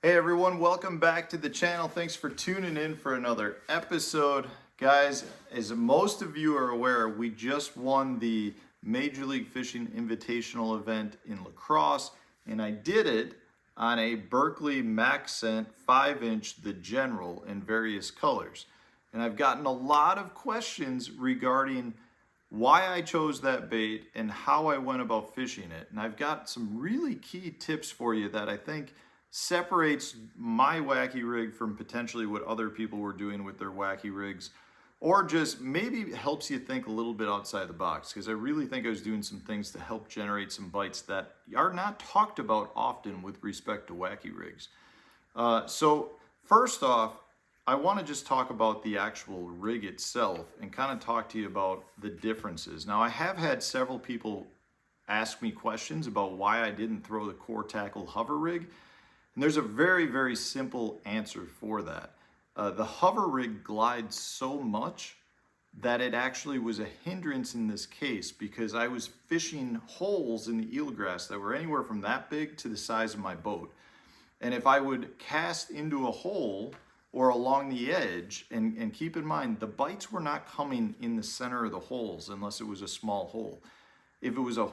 Hey everyone, welcome back to the channel. Thanks for tuning in for another episode. Guys, as most of you are aware, we just won the Major League Fishing Invitational event in La Crosse, and I did it on a Berkley Maxcent 5-inch The General in various colors. And I've gotten a lot of questions regarding why I chose that bait and how I went about fishing it. And I've got some really key tips for you that I think separates my wacky rig from potentially what other people were doing with their wacky rigs, or just maybe helps you think a little bit outside the box, because I really think I was doing some things to help generate some bites that are not talked about often with respect to wacky rigs. So first off, I want to just talk about the actual rig itself and kind of talk to you about the differences. Now, I have had several people ask me questions about why I didn't throw the core tackle hover rig. And there's a very, very simple answer for that. The hover rig glides so much that it actually was a hindrance in this case, because I was fishing holes in the eelgrass that were anywhere from that big to the size of my boat. And if I would cast into a hole or along the edge, and keep in mind, the bites were not coming in the center of the holes unless it was a small hole. If it was a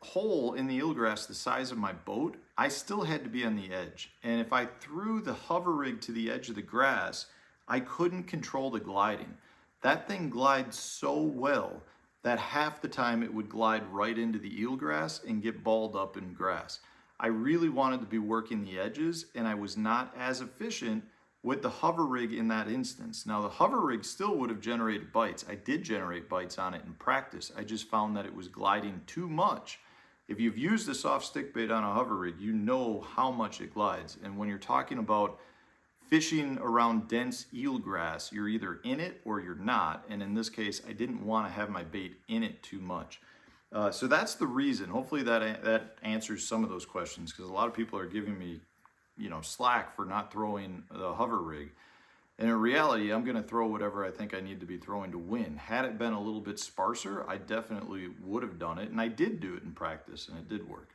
hole in the eelgrass the size of my boat, I still had to be on the edge. And if I threw the hover rig to the edge of the grass, I couldn't control the gliding. That thing glides so well that half the time it would glide right into the eelgrass and get balled up in grass. I really wanted to be working the edges, and I was not as efficient with the hover rig in that instance. Now, the hover rig still would have generated bites. I did generate bites on it in practice. I just found that it was gliding too much. If you've used a soft stick bait on a hover rig, you know how much it glides. And when you're talking about fishing around dense eelgrass, you're either in it or you're not. And in this case, I didn't want to have my bait in it too much. So that's the reason. Hopefully that answers some of those questions, because a lot of people are giving me, slack for not throwing the hover rig. And in reality, I'm going to throw whatever I think I need to be throwing to win. Had it been a little bit sparser, I definitely would have done it. And I did do it in practice, and it did work.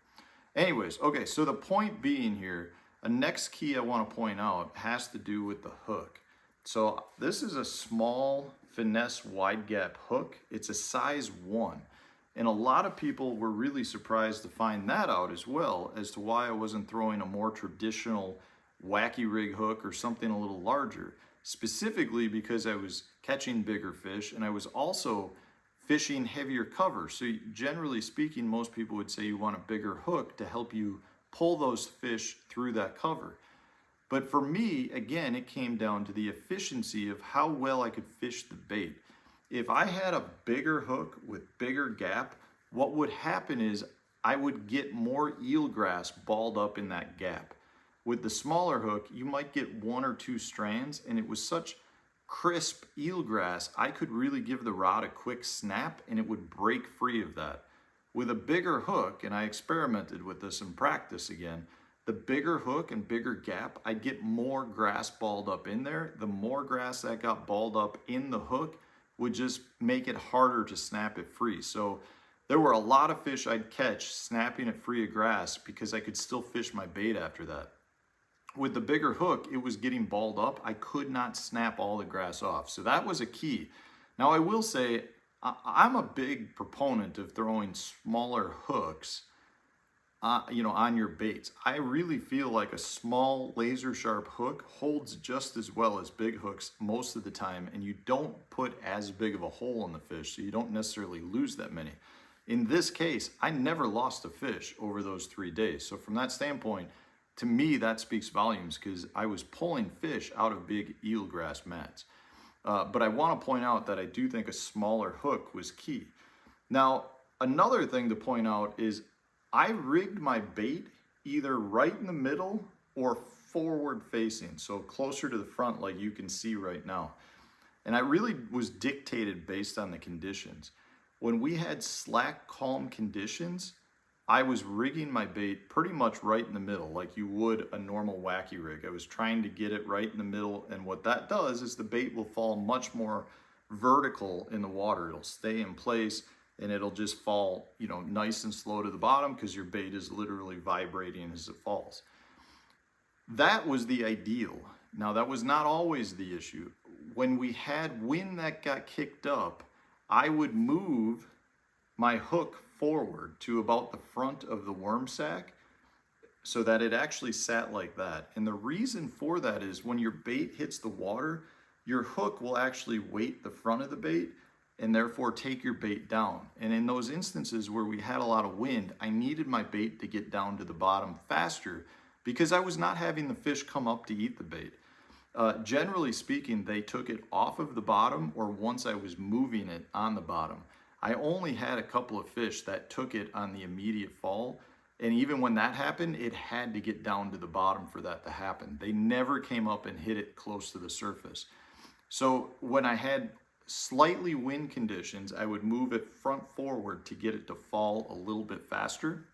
Anyways, okay, so the point being here, a next key I want to point out has to do with the hook. So this is a small finesse wide gap hook. It's a size 1. And a lot of people were really surprised to find that out as well, as to why I wasn't throwing a more traditional wacky rig hook or something a little larger. Specifically because I was catching bigger fish, and I was also fishing heavier cover. So generally speaking, most people would say you want a bigger hook to help you pull those fish through that cover. But for me, again, it came down to the efficiency of how well I could fish the bait. If I had a bigger hook with bigger gap, what would happen is I would get more eelgrass balled up in that gap. With the smaller hook, you might get 1 or 2 strands, and it was such crisp eelgrass, I could really give the rod a quick snap and it would break free of that. With a bigger hook, and I experimented with this in practice again, the bigger hook and bigger gap, I'd get more grass balled up in there. The more grass that got balled up in the hook would just make it harder to snap it free. So there were a lot of fish I'd catch snapping it free of grass because I could still fish my bait after that. With the bigger hook, it was getting balled up. I could not snap all the grass off. So that was a key. Now, I will say, I'm a big proponent of throwing smaller hooks on your baits. I really feel like a small laser sharp hook holds just as well as big hooks most of the time, and you don't put as big of a hole in the fish, so you don't necessarily lose that many. In this case, I never lost a fish over those 3 days. So from that standpoint, to me, that speaks volumes, because I was pulling fish out of big eelgrass mats. But I want to point out that I do think a smaller hook was key. Now, another thing to point out is I rigged my bait either right in the middle or forward facing, so closer to the front like you can see right now. And I really was dictated based on the conditions. When we had slack, calm conditions, I was rigging my bait pretty much right in the middle, like you would a normal wacky rig. I was trying to get it right in the middle, and what that does is the bait will fall much more vertical in the water. It'll stay in place, and it'll just fall, nice and slow to the bottom, because your bait is literally vibrating as it falls. That was the ideal. Now, that was not always the issue. When we had wind that got kicked up, I would move my hook forward to about the front of the worm sack so that it actually sat like that. And the reason for that is when your bait hits the water, your hook will actually weight the front of the bait and therefore take your bait down. And in those instances where we had a lot of wind, I needed my bait to get down to the bottom faster because I was not having the fish come up to eat the bait. Generally speaking, they took it off of the bottom or once I was moving it on the bottom. I only had a couple of fish that took it on the immediate fall. And even when that happened, it had to get down to the bottom for that to happen. They never came up and hit it close to the surface. So when I had slightly wind conditions, I would move it front forward to get it to fall a little bit faster.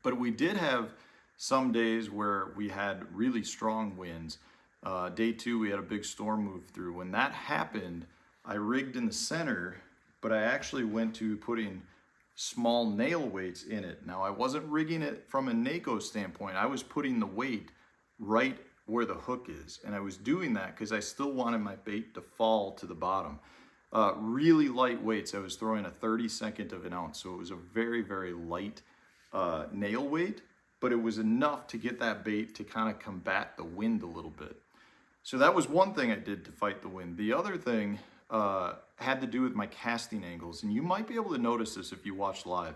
But we did have some days where we had really strong winds. Day 2, we had a big storm move through. When that happened, I rigged in the center, but I actually went to putting small nail weights in it. Now, I wasn't rigging it from a NACO standpoint. I was putting the weight right where the hook is. And I was doing that because I still wanted my bait to fall to the bottom. Really light weights. I was throwing a 32nd of an ounce. So it was a very, very light nail weight, but it was enough to get that bait to kind of combat the wind a little bit. So that was one thing I did to fight the wind. The other thing had to do with my casting angles. And you might be able to notice this if you watch live.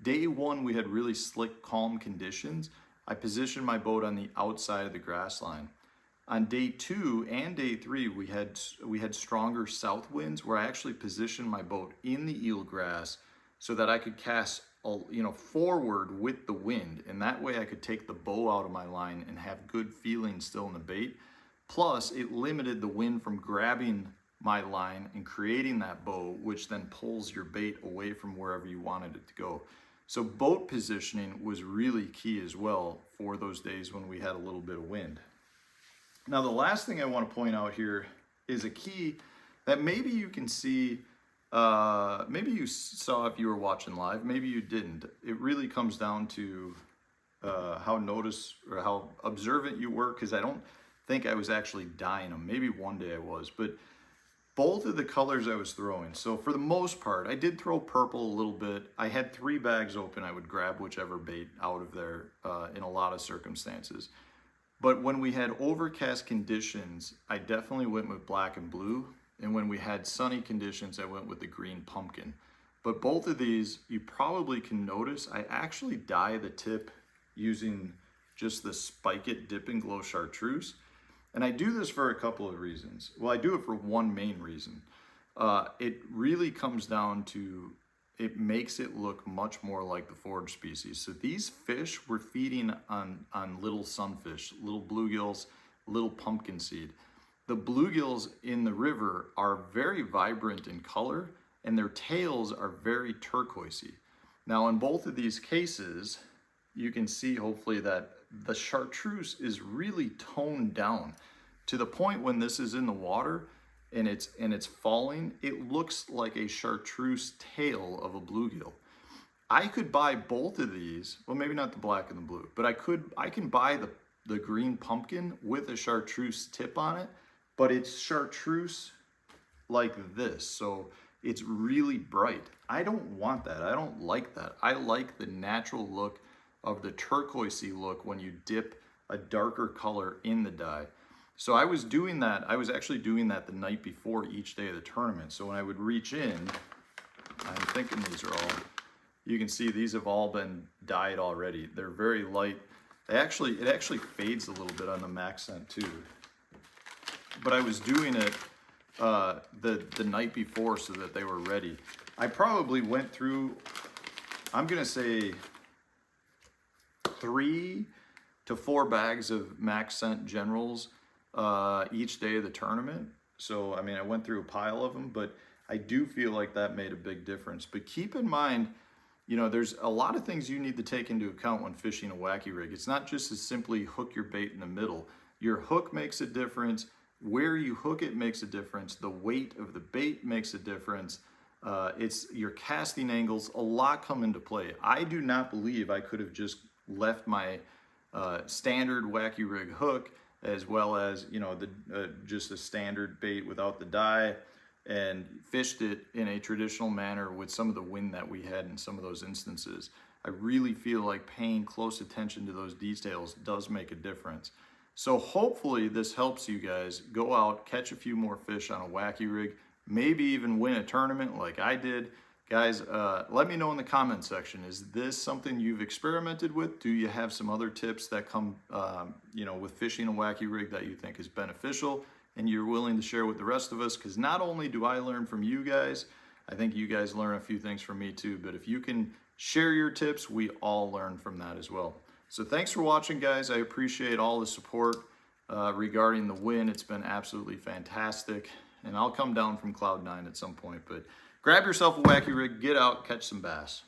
Day 1, we had really slick, calm conditions. I positioned my boat on the outside of the grass line. On day 2 and day 3, we had stronger south winds where I actually positioned my boat in the eelgrass so that I could cast forward with the wind. And that way I could take the bow out of my line and have good feeling still in the bait. Plus, it limited the wind from grabbing my line and creating that bow, which then pulls your bait away from wherever you wanted it to go. So boat positioning was really key as well for those days when we had a little bit of wind. Now, the last thing I want to point out here is a key that maybe you can see, maybe you saw if you were watching live, maybe you didn't. It really comes down to how observant you were, because I don't think I was actually dyeing them. Maybe one day I was, but both of the colors I was throwing. So for the most part, I did throw purple a little bit. I had 3 bags open. I would grab whichever bait out of there in a lot of circumstances. But when we had overcast conditions, I definitely went with black and blue. And when we had sunny conditions, I went with the green pumpkin. But both of these, you probably can notice, I actually dye the tip using just the Spike It Dip and Glow Chartreuse. And I do this for a couple of reasons. Well, I do it for one main reason. It really comes down to, it makes it look much more like the forage species. So these fish were feeding on little sunfish, little bluegills, little pumpkin seed. The bluegills in the river are very vibrant in color and their tails are very turquoisey. Now in both of these cases, you can see hopefully that the chartreuse is really toned down to the point when this is in the water and it's falling, it looks like a chartreuse tail of a bluegill. I could buy both of these, well maybe not the black and the blue, but I can buy the green pumpkin with a chartreuse tip on it, but it's chartreuse like this, so it's really bright. I don't want that. I don't like that. I like the natural look of the turquoisey look when you dip a darker color in the dye. So I was doing that. I was actually doing that the night before each day of the tournament. So when I would reach in, I'm thinking these are all, you can see these have all been dyed already. They're very light. It actually fades a little bit on the max scent too. But I was doing it the night before so that they were ready. I probably went through, I'm gonna say 3 to 4 bags of max scent generals each day of the tournament. So I mean, I went through a pile of them, but I do feel like that made a big difference. But keep in mind, you know, there's a lot of things you need to take into account when fishing a wacky rig. It's not just as simply hook your bait in the middle. Your hook makes a difference. Where you hook it makes a difference. The weight of the bait makes a difference. It's your casting angles. A lot come into play. I do not believe I could have just left my standard Wacky rig hook, as well as, you know, the just a standard bait without the dye, and fished it in a traditional manner with some of the wind that we had in some of those instances. I really feel like paying close attention to those details does make a difference. So hopefully this helps you guys go out, catch a few more fish on a Wacky rig, maybe even win a tournament like I did. Guys, let me know in the comment section, is this something you've experimented with? Do you have some other tips that come you know, with fishing a Wacky rig that you think is beneficial and you're willing to share with the rest of us? Because not only do I learn from you guys, I think you guys learn a few things from me too. But if you can share your tips, we all learn from that as well. So thanks for watching, guys. I appreciate all the support regarding the win. It's been absolutely fantastic. And I'll come down from Cloud 9 at some point. But grab yourself a Wacky rig, get out, catch some bass.